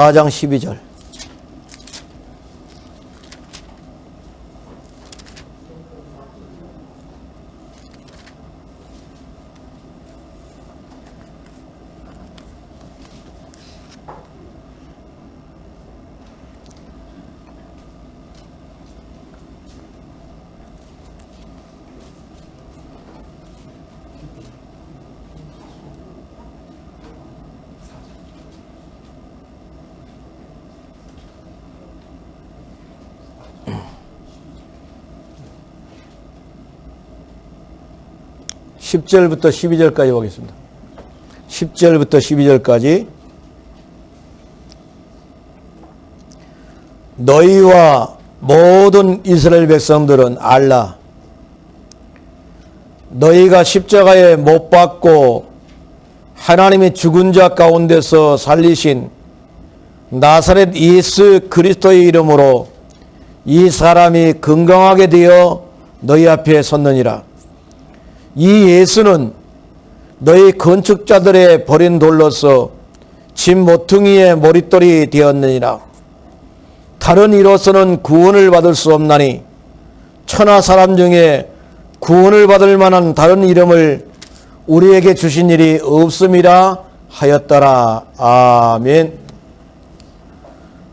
4장 12절. (10절부터) (12절까지) 보겠습니다. 10절부터 12절까지. 너희와 모든 이스라엘 백성들은 알라. 너희가 십자가에 못 박고 하나님이 죽은 자 가운데서 살리신 나사렛 예수 그리스도의 이름으로 이 사람이 건강하게 되어 너희 앞에 섰느니라. 이 예수는 너희 건축자들의 버린 돌로서 집 모퉁이의 머릿돌이 되었느니라. 다른 이로서는 구원을 받을 수 없나니 천하 사람 중에 구원을 받을 만한 다른 이름을 우리에게 주신 일이 없음이라 하였더라. 아멘.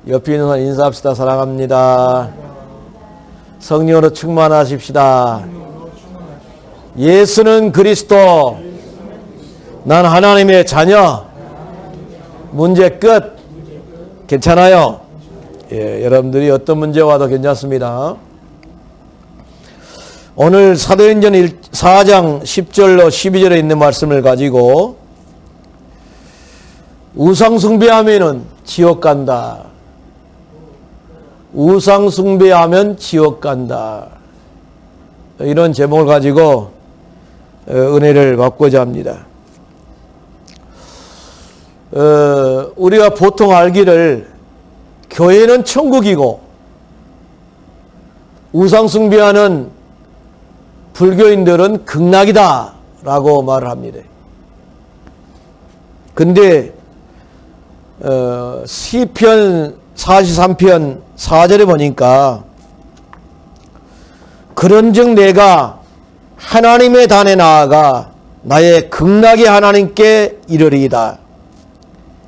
옆에 있는 사람 인사합시다. 사랑합니다. 성령으로 충만하십시다. 예수는 그리스도. 난 하나님의 자녀. 문제 끝. 괜찮아요? 예, 여러분들이 어떤 문제 와도 괜찮습니다. 오늘 사도행전 4장 10절로 12절에 있는 말씀을 가지고 우상 숭배하면은 지옥 간다. 우상 숭배하면 지옥 간다. 이런 제목을 가지고 은혜를 받고자 합니다. 우리가 보통 알기를 교회는 천국이고 우상 숭배하는 불교인들은 극락이다 라고 말을 합니다. 근데 시편 43편 4절에 보니까 그런즉 내가 하나님의 단에 나아가 나의 극락의 하나님께 이르리이다.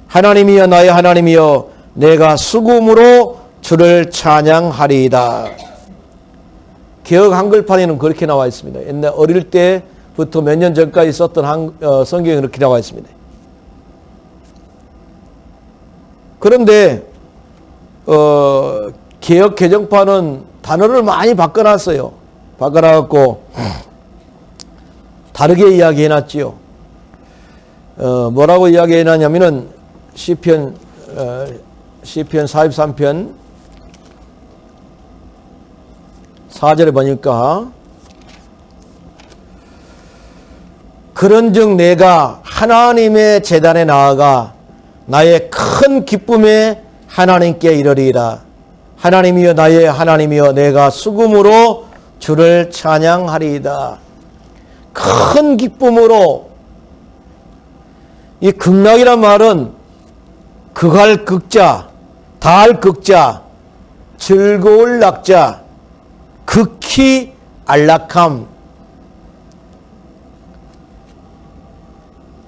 하나님이여 나의 하나님이여 내가 수금으로 주를 찬양하리이다. 개역 한글판에는 그렇게 나와 있습니다. 옛날 어릴 때부터 몇 년 전까지 썼던 성경에 그렇게 나와 있습니다. 그런데 개역 개정판은 단어를 많이 바꿔놨어요. 바꿔놔갖고 다르게 이야기해놨지요. 뭐라고 이야기해놨냐면은 시편 43편 4절에 보니까 그런즉 내가 하나님의 제단에 나아가 나의 큰 기쁨에 하나님께 이르리이다. 하나님이여 나의 하나님이여 내가 수금으로 주를 찬양하리이다. 큰 기쁨으로. 이 극락이란 말은 극할 극자, 다할 극자, 즐거울 낙자, 극히 안락함,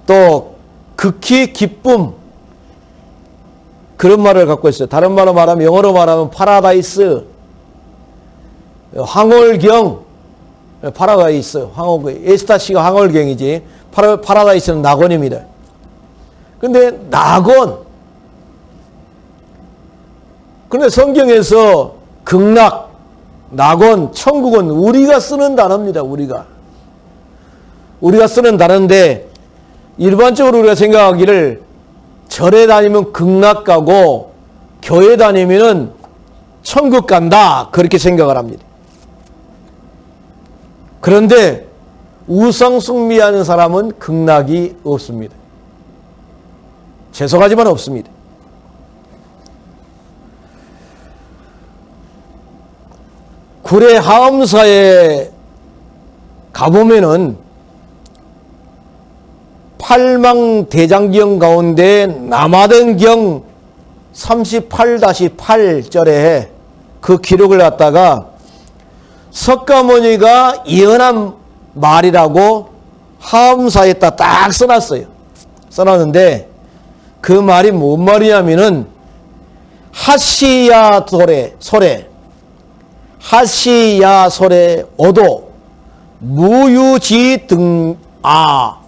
또 극히 기쁨, 그런 말을 갖고 있어요. 다른 말로 말하면, 영어로 말하면 파라다이스, 황홀경, 파라다이스, 황홀경, 에스타시가 황홀경이지, 파라다이스는 낙원입니다. 근데 낙원, 그런데 성경에서 극락, 낙원, 천국은 우리가 쓰는 단어입니다. 우리가 쓰는 단어인데 일반적으로 우리가 생각하기를 절에 다니면 극락 가고 교회 다니면은 천국 간다 그렇게 생각을 합니다. 그런데 우상 숭배하는 사람은 극락이 없습니다. 죄송하지만 없습니다. 구례 하엄사에 가보면은 팔망대장경 가운데 남아등경 38-8절에 그 기록을 갖다가 석가모니가 예언한 말이라고 하음사에다 딱 써놨어요. 써놨는데 그 말이 뭔 말이냐면은 하시야 소래 하시야 소래 오도 무유지 등아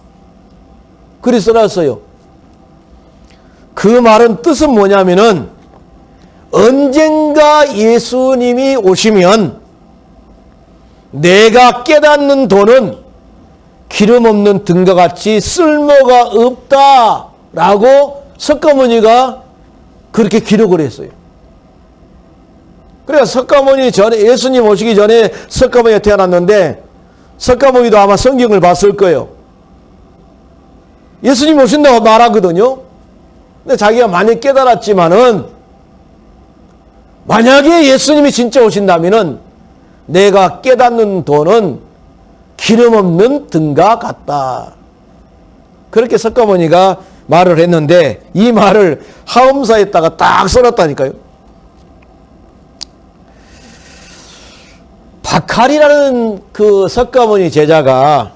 그리 써놨어요. 그 말은 뜻은 뭐냐면은 언젠가 예수님이 오시면 내가 깨닫는 도는 기름 없는 등과 같이 쓸모가 없다라고 석가모니가 그렇게 기록을 했어요. 그러니까 석가모니 전에 예수님 오시기 전에 석가모니가 태어났는데 석가모니도 아마 성경을 봤을 거예요. 예수님 오신다고 말하거든요. 근데 자기가 많이 깨달았지만은 만약에 예수님이 진짜 오신다면은 내가 깨닫는 도는 기름 없는 등과 같다. 그렇게 석가모니가 말을 했는데 이 말을 하음사에다가 딱 써놨다니까요. 박할이라는 그 석가모니 제자가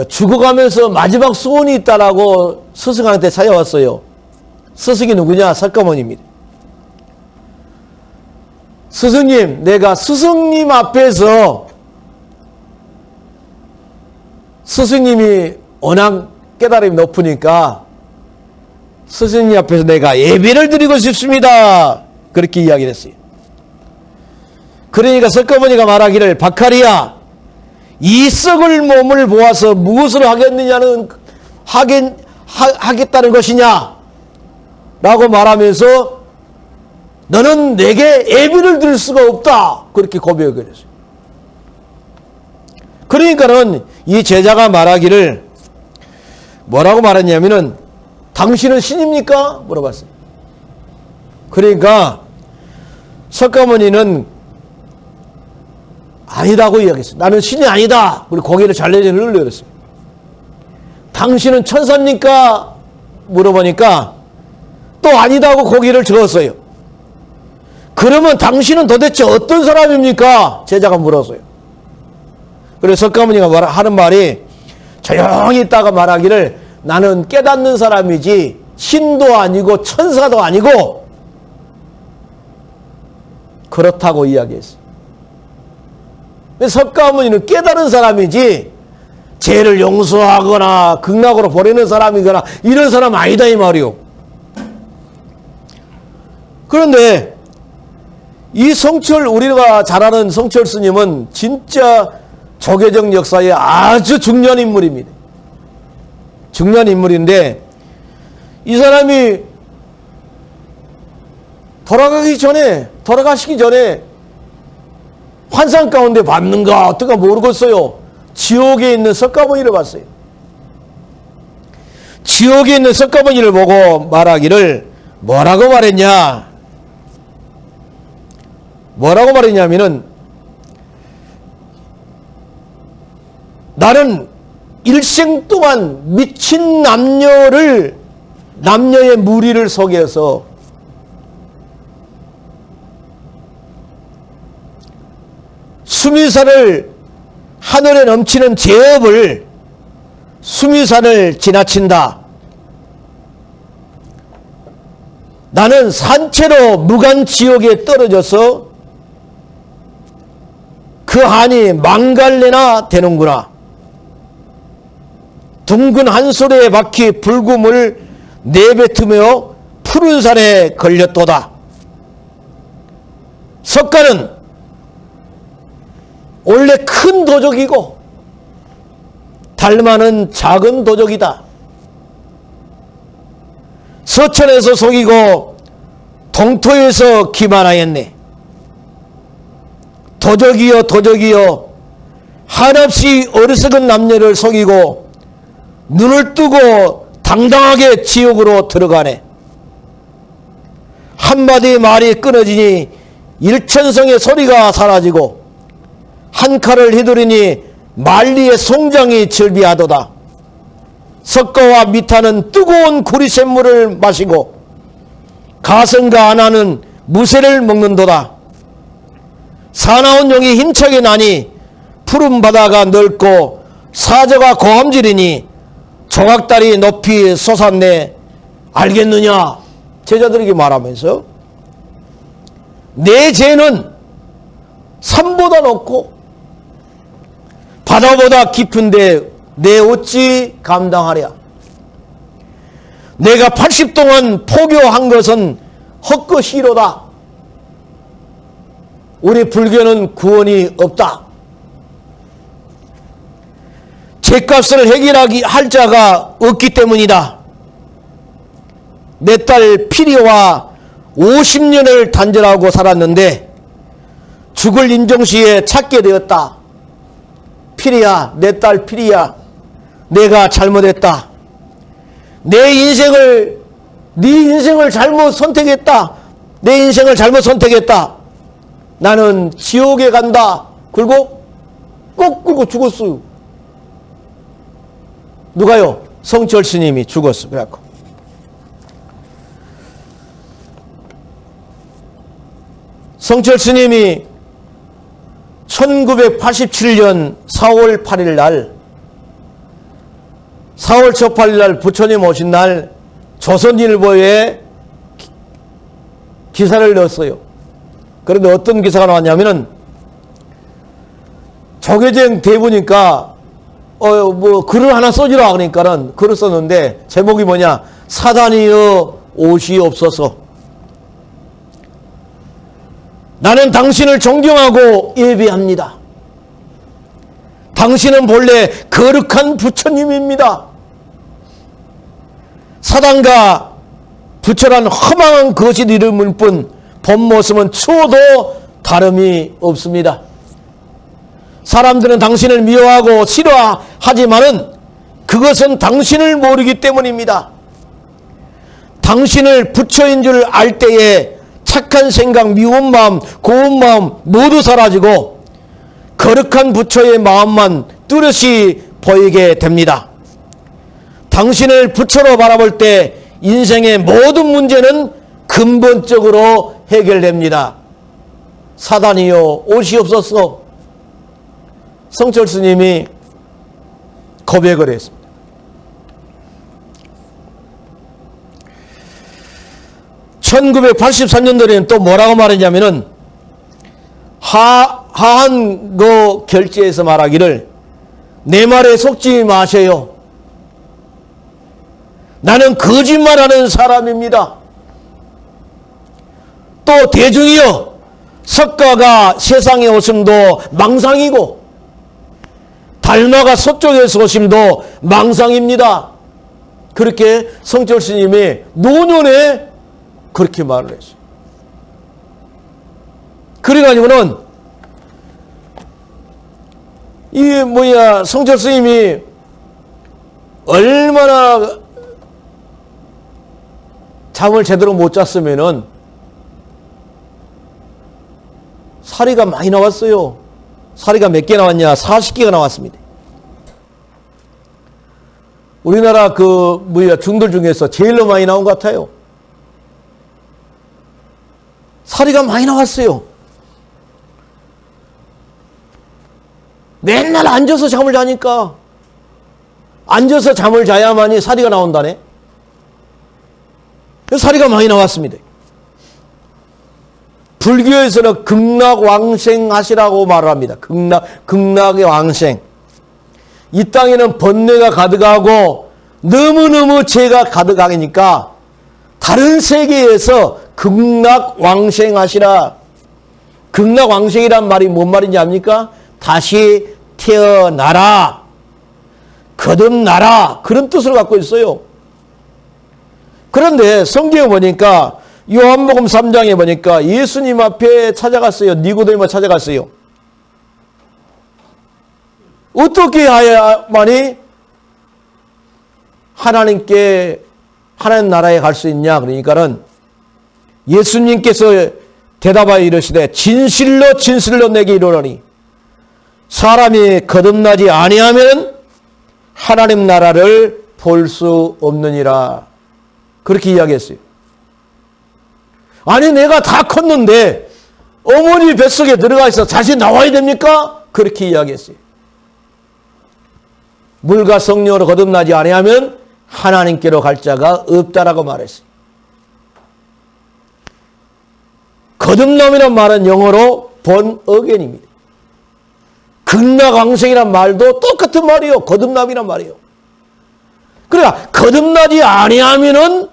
죽어가면서 마지막 소원이 있다라고 스승한테 찾아왔어요. 스승이 누구냐? 석가모니입니다. 스승님, 내가 스승님 앞에서 스승님이 워낙 깨달음이 높으니까 스승님 앞에서 내가 예배를 드리고 싶습니다. 그렇게 이야기를 했어요. 그러니까 석가모니가 말하기를 박할이야 이 썩을 몸을 보아서 무엇을 하겠다는 것이냐 라고 말하면서 너는 내게 예배를 드릴 수가 없다. 그렇게 고백을 했어요. 그러니까는 이 제자가 말하기를 뭐라고 말했냐면은 당신은 신입니까? 물어봤어요. 그러니까 석가모니는 아니다고 이야기했어요. 나는 신이 아니다. 그리고 고개를 잘내려는 흘려렸어요. 당신은 천사입니까? 물어보니까 또 아니다고 고개를 저었어요. 그러면 당신은 도대체 어떤 사람입니까? 제자가 물었어요. 그래서 석가모니가 하는 말이 조용히 있다가 말하기를 나는 깨닫는 사람이지 신도 아니고 천사도 아니고 그렇다고 이야기했어요. 석가모니는 깨달은 사람이지 죄를 용서하거나 극락으로 보내는 사람이거나 이런 사람 아니다 이 말이요. 그런데 이 성철 우리가 잘 아는 성철 스님은 진짜 조계정 역사에 아주 중요한 인물입니다. 중요한 인물인데 이 사람이 돌아가시기 전에 환상 가운데 봤는가 어떤가 모르겠어요. 지옥에 있는 석가모니를 봤어요. 지옥에 있는 석가모니를 보고 말하기를 뭐라고 말했냐면은 나는 일생 동안 미친 남녀의 무리를 속여서 수미산을 하늘에 넘치는 제업을 수미산을 지나친다. 나는 산채로 무간지옥에 떨어져서 그 한이 망갈래나 되는구나. 둥근 한솔에 박히 불금을 내뱉으며 푸른 산에 걸렸도다. 석가는 원래 큰 도적이고 달마는 작은 도적이다. 서천에서 속이고 동토에서 기만하였네. 도적이여 한없이 어리석은 남녀를 속이고 눈을 뜨고 당당하게 지옥으로 들어가네. 한마디 말이 끊어지니 일천성의 소리가 사라지고 한 칼을 휘두르니 만리의 송장이 절비하도다. 석가와 미타는 뜨거운 구리샘물을 마시고 가성과 아나는 무새를 먹는도다. 사나운 용이 힘차게 나니 푸른 바다가 넓고 사저가 고함지리니 조각다리 높이 솟았네. 알겠느냐? 제자들에게 말하면서 내 죄는 산보다 높고 바다보다 깊은데 내 어찌 감당하랴. 내가 80동안 포교한 것은 헛것이로다. 우리 불교는 구원이 없다. 죄값을 해결하기 할 자가 없기 때문이다. 내 딸 피리와 50년을 단절하고 살았는데 죽을 인정시에 찾게 되었다. 피리야, 내 딸 피리야, 내가 잘못했다. 네 인생을 잘못 선택했다. 내 인생을 잘못 선택했다. 나는 지옥에 간다. 그리고 거꾸로 죽었어요. 누가요? 성철 스님이 죽었어. 그래갖고 성철 스님이 1987년 4월 8일 날 4월 첫 8일 날 부처님 오신 날 조선일보에 기사를 넣었어요. 그런데 어떤 기사가 나왔냐면은 조계종 대부니까 글을 하나 써주라 그러니까는 글을 썼는데 제목이 뭐냐? 사단이여 오시옵소서. 나는 당신을 존경하고 예배합니다. 당신은 본래 거룩한 부처님입니다. 사단과 부처란 허망한 거짓 이름일 뿐 본 모습은 추워도 다름이 없습니다. 사람들은 당신을 미워하고 싫어하지만은 그것은 당신을 모르기 때문입니다. 당신을 부처인 줄 알 때에 착한 생각, 미운 마음, 고운 마음 모두 사라지고 거룩한 부처의 마음만 뚜렷이 보이게 됩니다. 당신을 부처로 바라볼 때 인생의 모든 문제는 근본적으로 해결됩니다. 사단이여 오시옵소서. 성철 스님이 고백을 했습니다. (1983년도에는) 또 뭐라고 말했냐면은 하한거 결제에서 말하기를 내 말에 속지 마세요. 나는 거짓말하는 사람입니다. 또 대중이여, 석가가 세상에 오심도 망상이고 달마가 서쪽에서 오심도 망상입니다. 그렇게 성철 스님이 노년에 그렇게 말을 했어요. 그래가지고는 성철 스님이 얼마나 잠을 제대로 못 잤으면은 사리가 많이 나왔어요. 사리가 몇 개 나왔냐? 40개가 나왔습니다. 우리나라 중들 중에서 제일로 많이 나온 것 같아요. 사리가 많이 나왔어요. 맨날 앉아서 잠을 자니까 앉아서 잠을 자야만이 사리가 나온다네. 그래서 사리가 많이 나왔습니다. 불교에서는 극락왕생하시라고 말을 합니다. 극락의 왕생. 이 땅에는 번뇌가 가득하고 너무너무 죄가 가득하니까 다른 세계에서 극락왕생하시라. 극락왕생이란 말이 뭔 말인지 압니까? 다시 태어나라, 거듭나라, 그런 뜻을 갖고 있어요. 그런데 성경에 보니까 요한복음 3장에 보니까 예수님 앞에 찾아갔어요. 니고데모 찾아갔어요. 어떻게 해야만이 하나님 나라에 갈 수 있냐? 그러니까는 예수님께서 대답하여 이르시되 진실로 진실로 내게 이르노니 사람이 거듭나지 아니하면 하나님 나라를 볼 수 없느니라. 그렇게 이야기했어요. 아니 내가 다 컸는데 어머니 뱃속에 들어가 있어 다시 나와야 됩니까? 그렇게 이야기했어요. 물과 성령으로 거듭나지 아니하면 하나님께로 갈 자가 없다라고 말했어요. 거듭남이란 말은 영어로 born again입니다. 극락왕생이란 말도 똑같은 말이에요. 거듭남이란 말이에요. 그러니까 거듭나지 아니하면은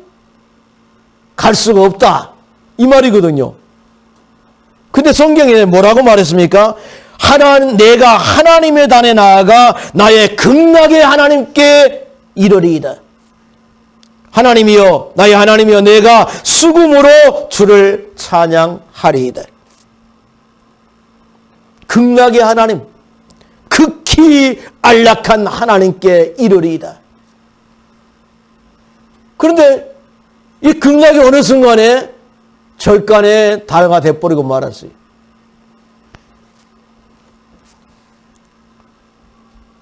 갈 수가 없다 이 말이거든요. 근데 성경에 뭐라고 말했습니까? 내가 하나님의 단에 나아가 나의 극락의 하나님께 이르리이다. 하나님이여 나의 하나님이여 내가 수금으로 주를 찬양하리이다. 극락의 하나님, 극히 안락한 하나님께 이르리이다. 그런데 이 극락이 어느 순간에 절간에 다가 돼버리고 말았어요.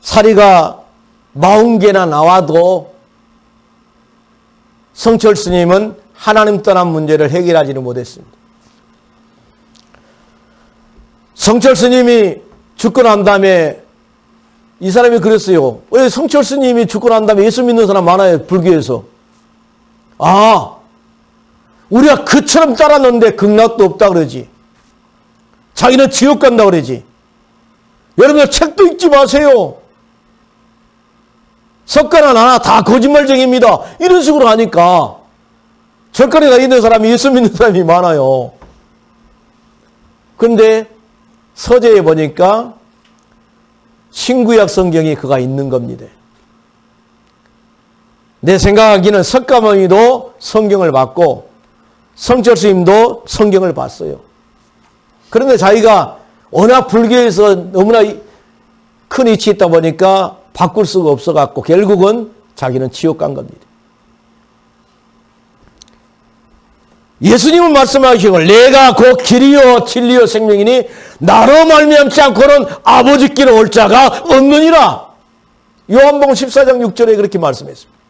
사리가 40개나 나와도 성철 스님은 하나님 떠난 문제를 해결하지는 못했습니다. 성철 스님이 죽고 난 다음에 이 사람이 그랬어요. 왜 성철 스님이 죽고 난 다음에 예수 믿는 사람 많아요, 불교에서. 아, 우리가 그처럼 따랐는데 극락도 없다 그러지. 자기는 지옥 간다 그러지. 여러분들 책도 읽지 마세요. 석가나 나나 다 거짓말쟁이입니다. 이런 식으로 하니까 절간에 가 있는 사람이 예수 믿는 사람이 많아요. 그런데 서재에 보니까 신구약 성경이 그가 있는 겁니다. 내 생각하기는 석가모니도 성경을 봤고 성철 스님도 성경을 봤어요. 그런데 자기가 워낙 불교에서 너무나 큰 위치에 있다 보니까 바꿀 수가 없어갖고 결국은 자기는 지옥 간 겁니다. 예수님은 말씀하시고 내가 곧 길이요 진리요 생명이니 나로 말미암지 않고는 아버지께로 올 자가 없느니라. 요한복음 14장 6절에 그렇게 말씀했습니다.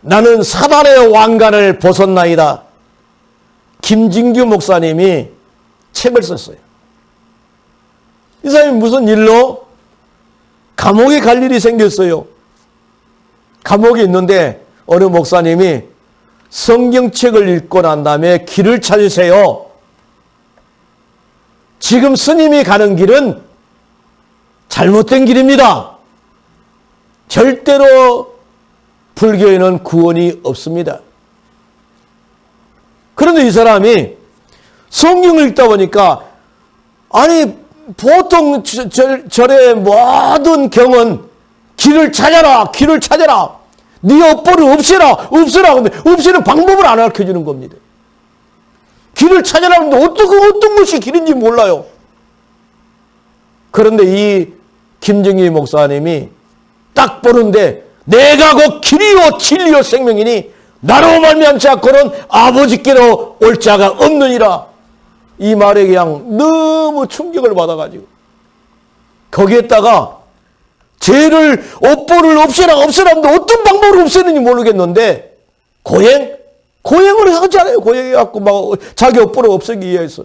나는 사단의 왕관을 벗었나이다. 김진규 목사님이 책을 썼어요. 이 사람이 무슨 일로 감옥에 갈 일이 생겼어요. 감옥에 있는데 어느 목사님이 성경책을 읽고 난 다음에 길을 찾으세요. 지금 스님이 가는 길은 잘못된 길입니다. 절대로 불교에는 구원이 없습니다. 그런데 이 사람이 성경을 읽다 보니까 아니 보통 절의 모든 경은 길을 찾아라, 길을 찾아라. 네 업보를 없애라, 없애라. 근데 없애는 방법을 안 가르쳐주는 겁니다. 길을 찾아라 하는데 어떤 것이 길인지 몰라요. 그런데 이 김정희 목사님이 딱 보는데 내가 곧 길이요 진리요 생명이니 나로 말미암지 않고는 아버지께로 올 자가 없느니라. 이 말에 그냥 너무 충격을 받아가지고 거기에다가 죄를 업보를 없애라 하는데 어떤 방법으로 없애는지 모르겠는데 고행을 하잖아요. 고행해갖고 막 자기 업보를 없애기 위해서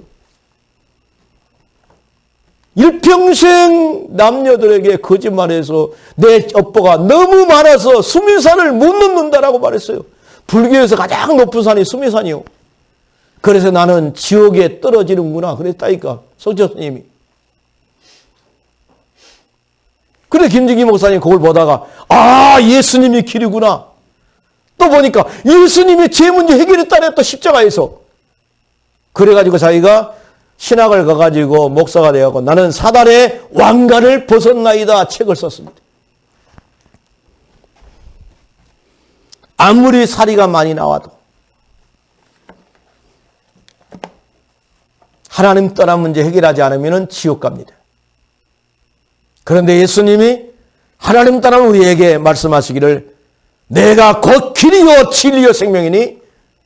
일평생 남녀들에게 거짓말해서 내 업보가 너무 많아서 수미산을 못 넘는다라고 말했어요. 불교에서 가장 높은 산이 수미산이요. 그래서 나는 지옥에 떨어지는구나 그랬다니까 성철 스님이. 그래 김진기 목사님 그걸 보다가 아 예수님이 길이구나. 또 보니까 예수님이 죄 문제 해결했다네 또 십자가에서. 그래가지고 자기가 신학을 가가지고 목사가 되어서 나는 사단의 왕관을 벗었나이다 책을 썼습니다. 아무리 사리가 많이 나와도 하나님 떠난 문제 해결하지 않으면 지옥 갑니다. 그런데 예수님이 하나님 떠난 우리에게 말씀하시기를 내가 곧 길이요 진리요 생명이니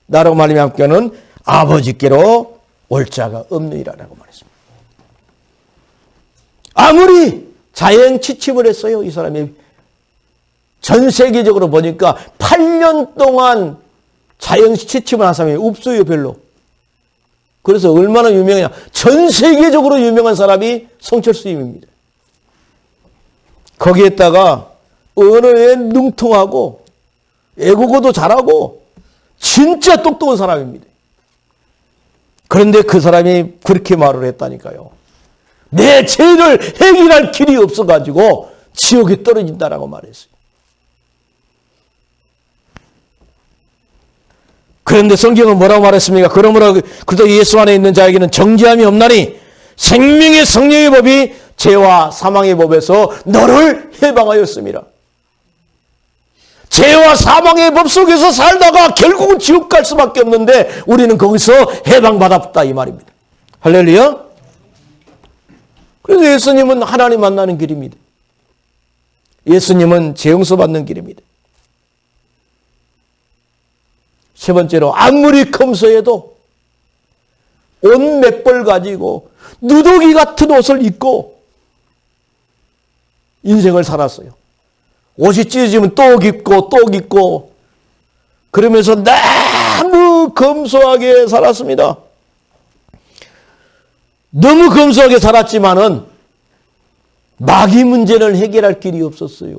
나로 말미암고는 아버지께로 올 자가 없느니라라고 말했습니다. 아무리 자행 취침을 했어요. 이 사람이 전 세계적으로 보니까 8년 동안 자연시침을 한 사람이 없어요, 별로. 그래서 얼마나 유명하냐. 전 세계적으로 유명한 사람이 송철수님입니다. 거기에다가 언어에 능통하고 애국어도 잘하고 진짜 똑똑한 사람입니다. 그런데 그 사람이 그렇게 말을 했다니까요. 내 죄를 해결할 길이 없어가지고 지옥에 떨어진다라고 말했어요. 그런데 성경은 뭐라고 말했습니까? 그러므로 그도 예수 안에 있는 자에게는 정죄함이 없나니 생명의 성령의 법이 죄와 사망의 법에서 너를 해방하였습니다. 죄와 사망의 법 속에서 살다가 결국은 지옥 갈 수밖에 없는데 우리는 거기서 해방받았다 이 말입니다. 할렐루야. 그래서 예수님은 하나님 만나는 길입니다. 예수님은 죄 용서받는 길입니다. 세 번째로 아무리 검소해도 옷 몇 벌 가지고 누더기 같은 옷을 입고 인생을 살았어요. 옷이 찢어지면 또 입고 그러면서 너무 검소하게 살았습니다. 너무 검소하게 살았지만은 마귀 문제를 해결할 길이 없었어요.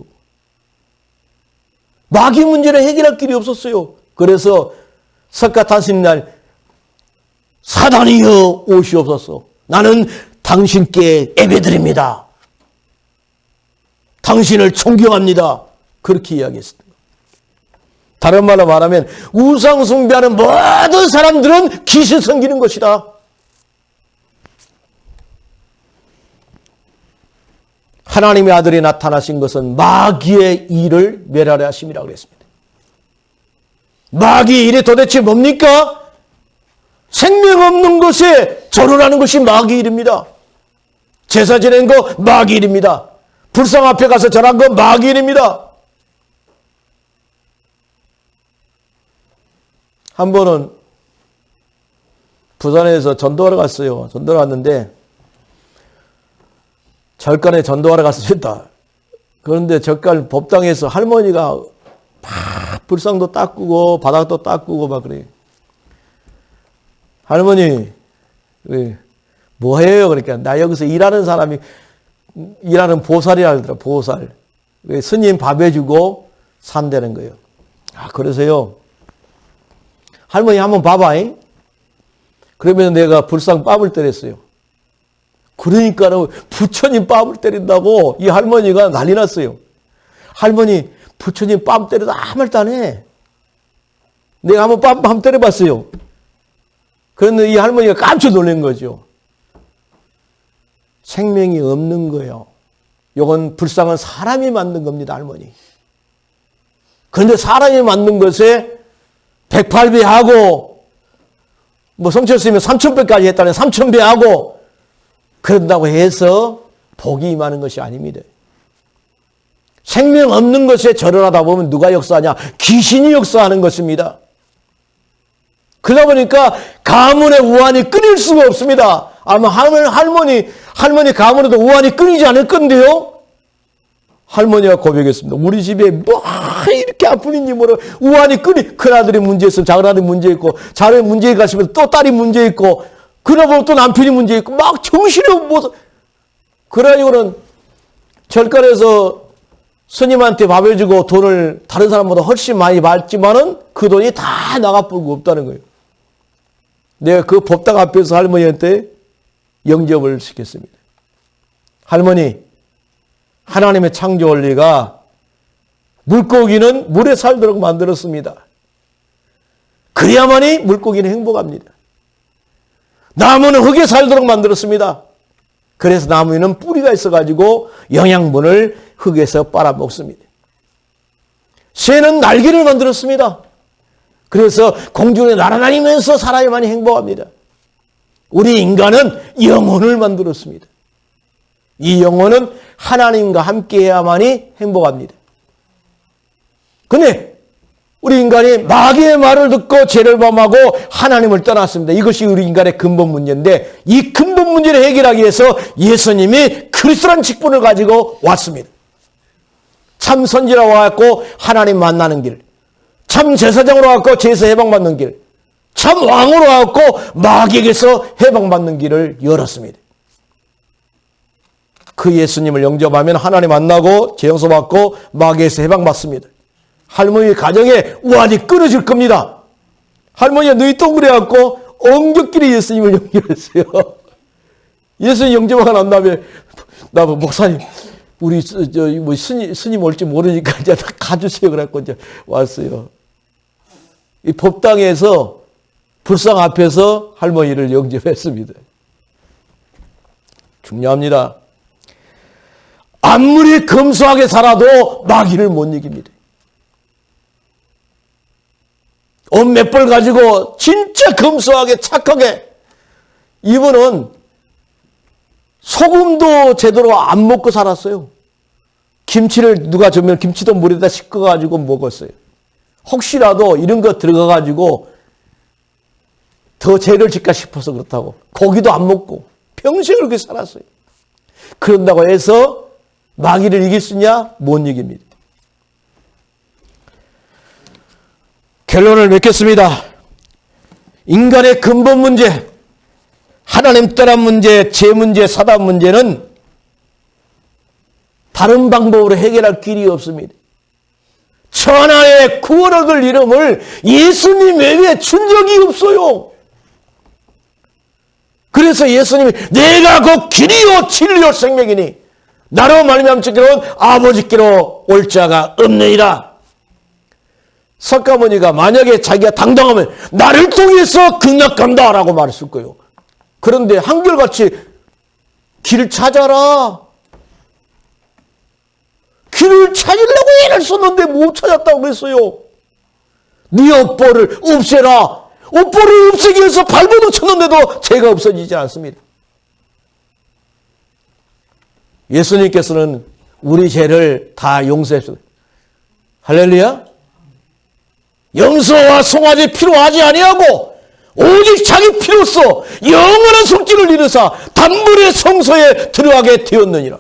마귀 문제를 해결할 길이 없었어요. 그래서 석가탄신 날 사단이여 오시옵소서. 나는 당신께 예배드립니다. 당신을 존경합니다. 그렇게 이야기했습니다. 다른 말로 말하면 우상 숭배하는 모든 사람들은 귀신 섬기는 것이다. 하나님의 아들이 나타나신 것은 마귀의 일을 멸하려 하심이라고 그랬습니다. 마귀의 일이 도대체 뭡니까? 생명 없는 것에 절을 하는 것이 마귀의 일입니다. 제사 지낸 거 마귀의 일입니다. 불상 앞에 가서 절한 거 마귀의 일입니다. 한 번은 부산에서 전도하러 갔어요. 전도하러 갔는데 절간에 전도하러 갔습니다. 그런데 절간 법당에서 할머니가 막 불상도 닦고 바닥도 닦고 막 그래요. 할머니 뭐 해요? 그러니까 나 여기서 일하는 사람이 일하는 보살이라 그러더라. 보살. 스님 밥 해주고 산다는 거예요. 아 그래서요. 할머니 한번 봐봐. 그러면 내가 불상 빻을 때렸어요. 그러니까는 부처님 빻을 때린다고 이 할머니가 난리 났어요. 할머니 부처님 빻 때려도 아무 말도 안 해. 내가 한번 빻 때려봤어요. 그런데 이 할머니가 깜짝 놀란 거죠. 생명이 없는 거예요. 이건 불상은 사람이 만든 겁니다, 할머니. 그런데 사람이 만든 것에 108배 하고 뭐 성철스님이 3000배까지 했다는 3000배 하고 그런다고 해서 복이 임하는 것이 아닙니다. 생명 없는 것에 절을 하다 보면 누가 역사하냐? 귀신이 역사하는 것입니다. 그러다 보니까 가문의 우환이 끊일 수가 없습니다. 아마 할머니 가문에도 우환이 끊이지 않을 건데요. 할머니가 고백했습니다. 우리 집에 뭐 이렇게 아픈 일이 뭐라 우환이 큰아들이 문제 있으면 작은아들이 문제 있고 자녀이 문제 가시면 또 딸이 문제 있고 그러다 보면 또 남편이 문제 있고 막 정신이 없어서 그래가지고는 절간에서 스님한테 밥 해주고 돈을 다른 사람보다 훨씬 많이 받지만은 그 돈이 다 나가버리고 없다는 거예요. 내가 그 법당 앞에서 할머니한테 영접을 시켰습니다. 할머니, 하나님의 창조 원리가 물고기는 물에 살도록 만들었습니다. 그래야만이 물고기는 행복합니다. 나무는 흙에 살도록 만들었습니다. 그래서 나무에는 뿌리가 있어가지고 영양분을 흙에서 빨아먹습니다. 새는 날개를 만들었습니다. 그래서 공중에 날아다니면서 사람이 행복합니다. 우리 인간은 영혼을 만들었습니다. 이 영혼은 하나님과 함께해야만이 행복합니다. 근데 우리 인간이 마귀의 말을 듣고 죄를 범하고 하나님을 떠났습니다. 이것이 우리 인간의 근본 문제인데 이 근본 문제를 해결하기 위해서 예수님이 그리스도라는 직분을 가지고 왔습니다. 참 선지자로 와갖고 하나님 만나는 길, 참 제사장으로 와갖고 제사 해방받는 길, 참 왕으로 와갖고 마귀에게서 해방받는 길을 열었습니다. 그 예수님을 영접하면 하나님 만나고 재용서 받고 마귀에서 해방받습니다. 할머니 가정에 우환이 끊어질 겁니다. 할머니가 너희 동그래 갖고 엉겹끼리 예수님을 영접했어요. 예수님 영접하고 난 다음에 나 목사님 우리 뭐 스님 올지 모르니까 이제 다 가주세요 그래갖고 이제 왔어요. 이 법당에서 불상 앞에서 할머니를 영접했습니다. 중요합니다. 아무리 검소하게 살아도 마귀를 못 이깁니다. 옷 몇 벌 가지고 진짜 검소하게 착하게, 이분은 소금도 제대로 안 먹고 살았어요. 김치를 누가 주면 김치도 물에다 씻어가지고 먹었어요. 혹시라도 이런 거 들어가가지고 더 죄를 짓까 싶어서 그렇다고 고기도 안 먹고 평생 그렇게 살았어요. 그런다고 해서 마귀를 이길 수 있냐? 못 이깁니다. 결론을 맺겠습니다. 인간의 근본 문제, 하나님 떠난 문제, 죄 문제, 사단 문제는 다른 방법으로 해결할 길이 없습니다. 천하의 구원을 얻을 이름을 예수님 외에 준 적이 없어요. 그래서 예수님이 내가 곧 길이요 진리요 생명이니 나로 말미암아 주기로는 아버지께로 올 자가 없느니라. 석가모니가 만약에 자기가 당당하면 나를 통해서 극락간다 라고 말했을 거예요. 그런데 한결같이 길을 찾아라. 길을 찾으려고 애를 썼는데 못 찾았다고 그랬어요. 네 업보를 없애라. 업보를 없애기 위해서 발버둥 쳤는데도 죄가 없어지지 않습니다. 예수님께서는 우리 죄를 다 용서했어요. 할렐루야. 염소와 송아지 필요하지 아니하고 오직 자기 피로써 영원한 속죄를 이루사 단물의 성소에 들어가게 되었느니라.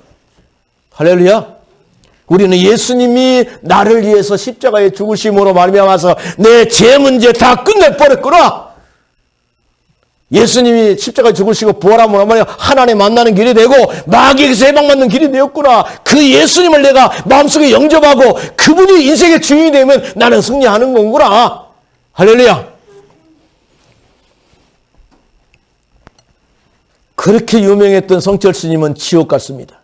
할렐루야. 우리는 예수님이 나를 위해서 십자가에 죽으심으로 말미암아서 내 죄 문제 다 끝내버렸구나. 예수님이 십자가에 죽으시고 부활함으로 말미암아 하나님 만나는 길이 되고 마귀에게서 해방받는 길이 되었구나. 그 예수님을 내가 마음속에 영접하고 그분이 인생의 주인이 되면 나는 승리하는 건구나. 할렐루야. 그렇게 유명했던 성철 스님은 지옥 갔습니다.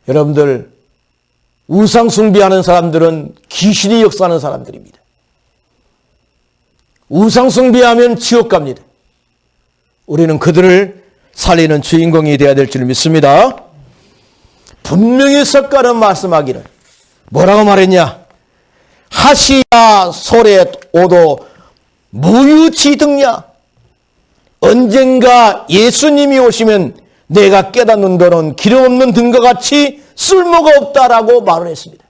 여러분들, 우상 숭배하는 사람들은 귀신이 역사하는 사람들입니다. 우상 숭배하면 지옥 갑니다. 우리는 그들을 살리는 주인공이 되어야 될 줄 믿습니다. 분명히 석가는 말씀하기를 뭐라고 말했냐? 하시야 소래 오도 무유치 등냐. 언젠가 예수님이 오시면 내가 깨닫는 도는 기름 없는 등과 같이 쓸모가 없다라고 말을 했습니다.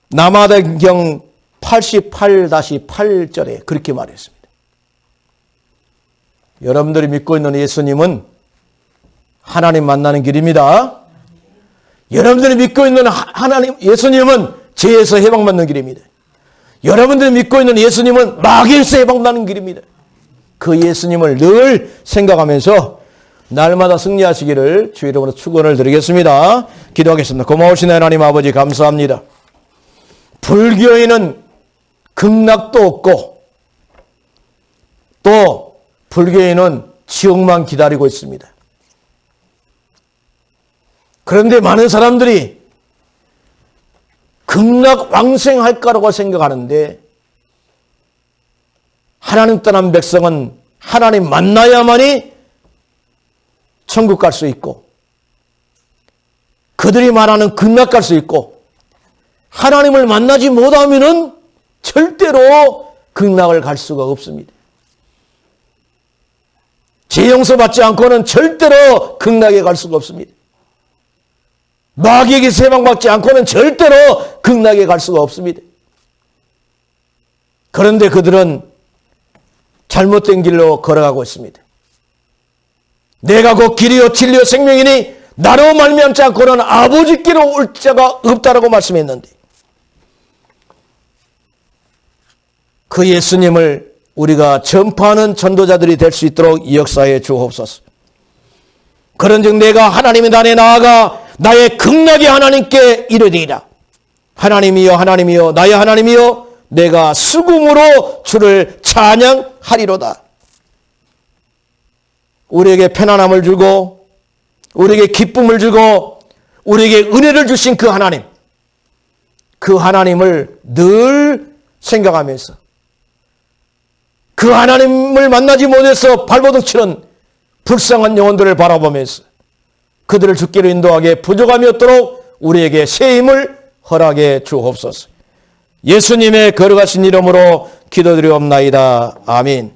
남아대경 88-8절에 그렇게 말했습니다. 여러분들이 믿고 있는 예수님은 하나님 만나는 길입니다. 여러분들이 믿고 있는 예수님은 죄에서 해방받는 길입니다. 여러분들이 믿고 있는 예수님은 마귀에서 해방받는 길입니다. 그 예수님을 늘 생각하면서 날마다 승리하시기를 주의 이름으로 축원을 드리겠습니다. 기도하겠습니다. 고마우신 하나님 아버지 감사합니다. 불교에는 극락도 없고 또 불교에는 지옥만 기다리고 있습니다. 그런데 많은 사람들이 극락 왕생할 거라고 생각하는데 하나님 떠난 백성은 하나님 만나야만이 천국 갈 수 있고 그들이 말하는 극락 갈 수 있고 하나님을 만나지 못하면은 절대로 극락을 갈 수가 없습니다. 죄 용서받지 않고는 절대로 극락에 갈 수가 없습니다. 마귀에게 해방받지 않고는 절대로 극락에 갈 수가 없습니다. 그런데 그들은 잘못된 길로 걸어가고 있습니다. 내가 곧 길이요 진리요 생명이니 나로 말미암지 않고는 아버지께로 올 자가 없다라고 말씀했는데, 그 예수님을 우리가 전파하는 전도자들이 될 수 있도록 역사해 주옵소서. 그런즉 내가 하나님의 단에 나아가 나의 극락의 하나님께 이르리이다. 하나님이여 하나님이여 나의 하나님이여 내가 수금으로 주를 찬양하리로다. 우리에게 편안함을 주고 우리에게 기쁨을 주고 우리에게 은혜를 주신 그 하나님, 그 하나님을 늘 생각하면서 그 하나님을 만나지 못해서 발버둥 치는 불쌍한 영혼들을 바라보면서 그들을 주께로 인도하게 부족함이 없도록 우리에게 새 힘을 허락해 주옵소서. 예수님의 거룩하신 이름으로 기도드리옵나이다. 아멘.